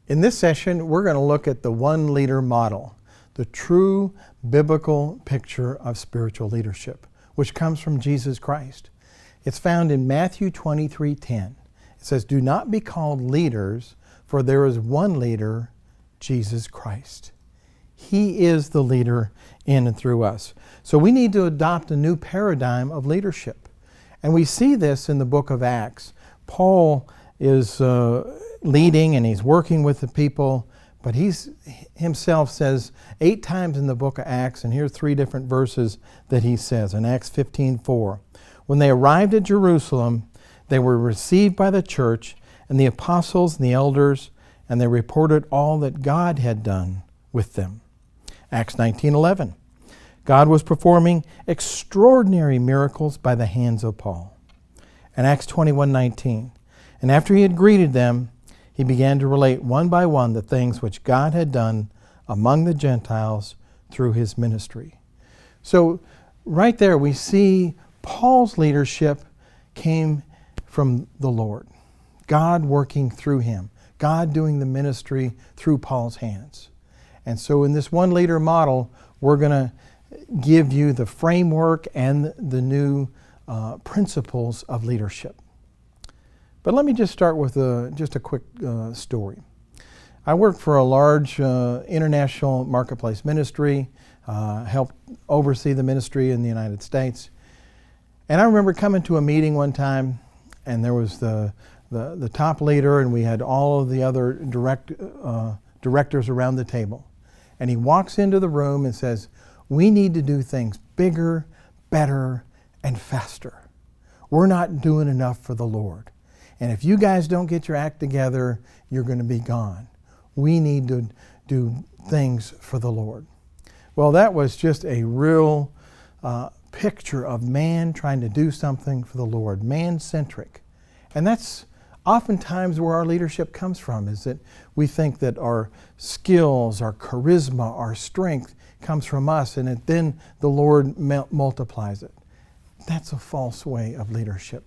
In this session, we're going to look at the one leader model, the true biblical picture of spiritual leadership, which comes from Jesus Christ. It's found in Matthew 23:10. It says, "Do not be called leaders, for there is one leader, Jesus Christ." He is the leader in and through us. So we need to adopt a new paradigm of leadership. And we see this in the book of Acts. Paul is leading and he's working with the people, but he himself says 8 times in the book of Acts, and here's 3 different verses that he says. In Acts 15:4, when they arrived at Jerusalem, they were received by the church and the apostles and the elders, and they reported all that God had done with them. Acts 19:11, God was performing extraordinary miracles by the hands of Paul. And Acts 21:19, and after he had greeted them, he began to relate one by one the things which God had done among the Gentiles through his ministry. So right there we see Paul's leadership came from the Lord. God working through him. God doing the ministry through Paul's hands. And so in this one leader model, we're going to give you the framework and the new principles of leadership. But let me just start with just a quick story. I worked for a large international marketplace ministry, helped oversee the ministry in the United States. And I remember coming to a meeting one time, and there was the top leader, and we had all of the other directors around the table. And he walks into the room and says, "We need to do things bigger, better, and faster. We're not doing enough for the Lord. And if you guys don't get your act together, you're going to be gone. We need to do things for the Lord." Well, that was just a real picture of man trying to do something for the Lord, man-centric. And that's oftentimes where our leadership comes from, is that we think that our skills, our charisma, our strength comes from us, and then the Lord multiplies it. That's a false way of leadership.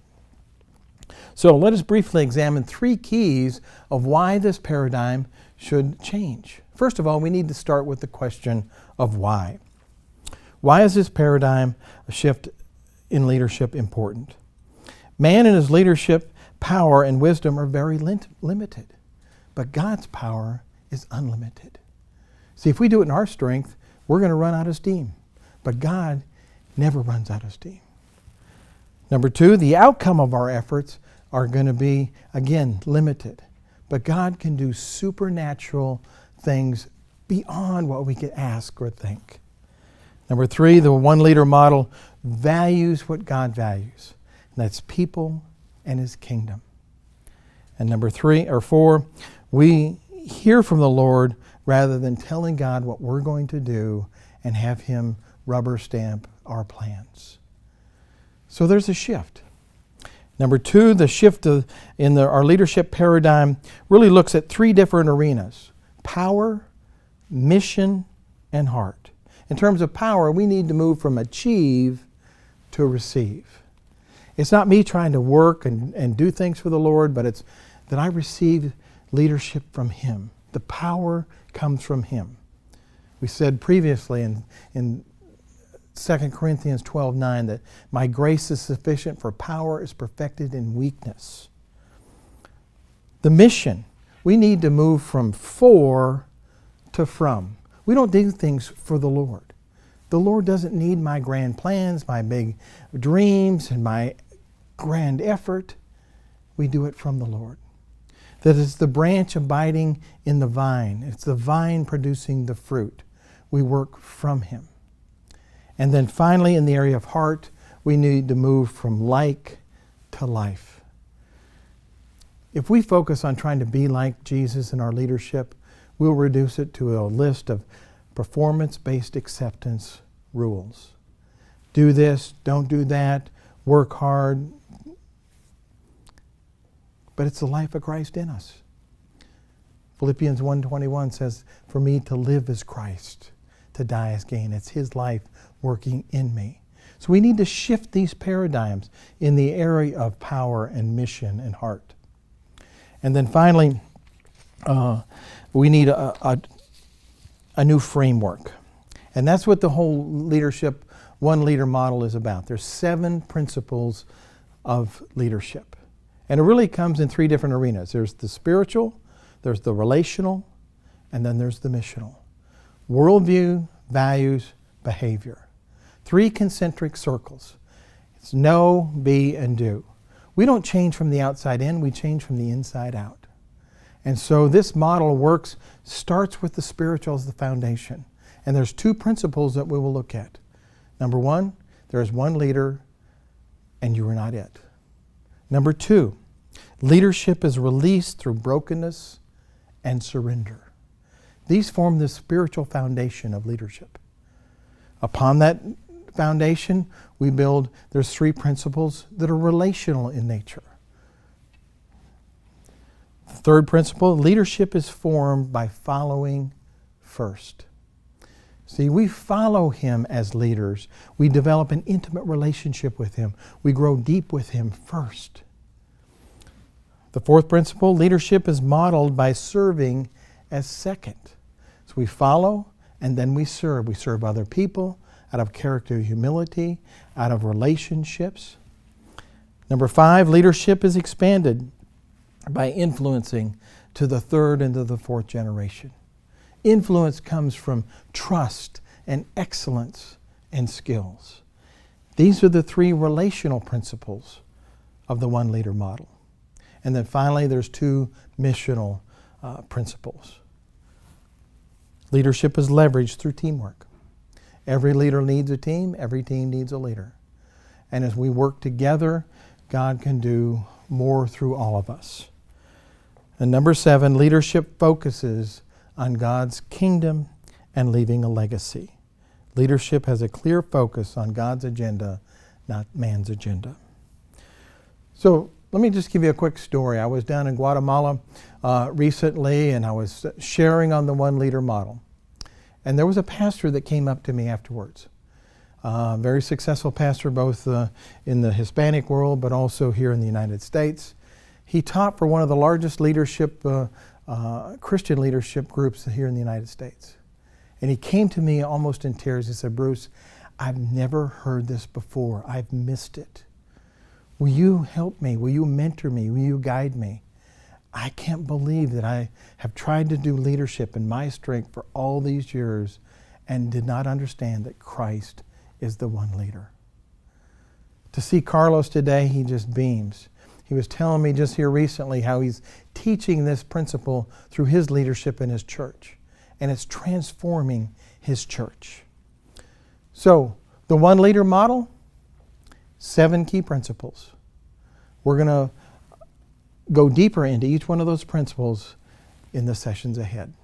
So let us briefly examine 3 keys of why this paradigm should change. First of all, we need to start with the question of why. Why is this paradigm shift in leadership important? Man in his leadership power and wisdom are very limited, but God's power is unlimited. See, if we do it in our strength, we're going to run out of steam, but God never runs out of steam. Number 2, the outcome of our efforts are going to be, again, limited, but God can do supernatural things beyond what we could ask or think. Number 3, the one leader model values what God values, and that's people and his kingdom. And number 4, we hear from the Lord rather than telling God what we're going to do and have him rubber stamp our plans. So there's a shift. Number 2, the shift in our leadership paradigm really looks at 3 different arenas: power, mission, and heart. In terms of power, we need to move from achieve to receive. It's not me trying to work and do things for the Lord, but it's that I receive leadership from him. The power comes from him. We said previously in 2 Corinthians 12:9 that my grace is sufficient, for power is perfected in weakness. The mission, we need to move from for to from. We don't do things for the Lord. The Lord doesn't need my grand plans, my big dreams, and my grand effort. We do it from the Lord. That is the branch abiding in the vine. It's the vine producing the fruit. We work from him. And then finally, in the area of heart, we need to move from like to life. If we focus on trying to be like Jesus in our leadership, we'll reduce it to a list of performance-based acceptance rules. Do this, don't do that, work hard. But it's the life of Christ in us. Philippians 1:21 says, "For me to live is Christ, to die is gain." It's his life working in me. So we need to shift these paradigms in the area of power and mission and heart. And then finally, we need a new framework. And that's what the whole leadership, one leader model is about. There's 7 principles of leadership. And it really comes in 3 different arenas. There's the spiritual, there's the relational, and then there's the missional. Worldview, values, behavior. 3 concentric circles. It's know, be, and do. We don't change from the outside in, we change from the inside out. And so this model starts with the spiritual as the foundation. And there's 2 principles that we will look at. Number 1, there is one leader and you are not it. Number 2, leadership is released through brokenness and surrender. These form the spiritual foundation of leadership. Upon that foundation, there's 3 principles that are relational in nature. The 3rd principle, leadership is formed by following first. See, we follow Him as leaders. We develop an intimate relationship with Him. We grow deep with Him first. The 4th principle, leadership is modeled by serving as second. So we follow and then we serve. We serve other people out of character humility, out of relationships. Number 5, leadership is expanded by influencing to the 3rd and to the 4th generation. Influence comes from trust and excellence and skills. These are the 3 relational principles of the one leader model. And then finally, there's 2 missional principles. Leadership is leveraged through teamwork. Every leader needs a team. Every team needs a leader. And as we work together, God can do more through all of us. And number 7, leadership focuses on God's kingdom and leaving a legacy. Leadership has a clear focus on God's agenda, not man's agenda. So let me just give you a quick story. I was down in Guatemala recently, and I was sharing on the one leader model. And there was a pastor that came up to me afterwards. Very successful pastor, both in the Hispanic world, but also here in the United States. He taught for one of the largest Christian leadership groups here in the United States. And he came to me almost in tears. He said, "Bruce, I've never heard this before. I've missed it. Will you help me? Will you mentor me? Will you guide me? I can't believe that I have tried to do leadership in my strength for all these years and did not understand that Christ is the one leader." To see Carlos today, he just beams. He was telling me just here recently how he's teaching this principle through his leadership in his church. And it's transforming his church. So, the one leader model, 7 key principles. We're going to go deeper into each one of those principles in the sessions ahead.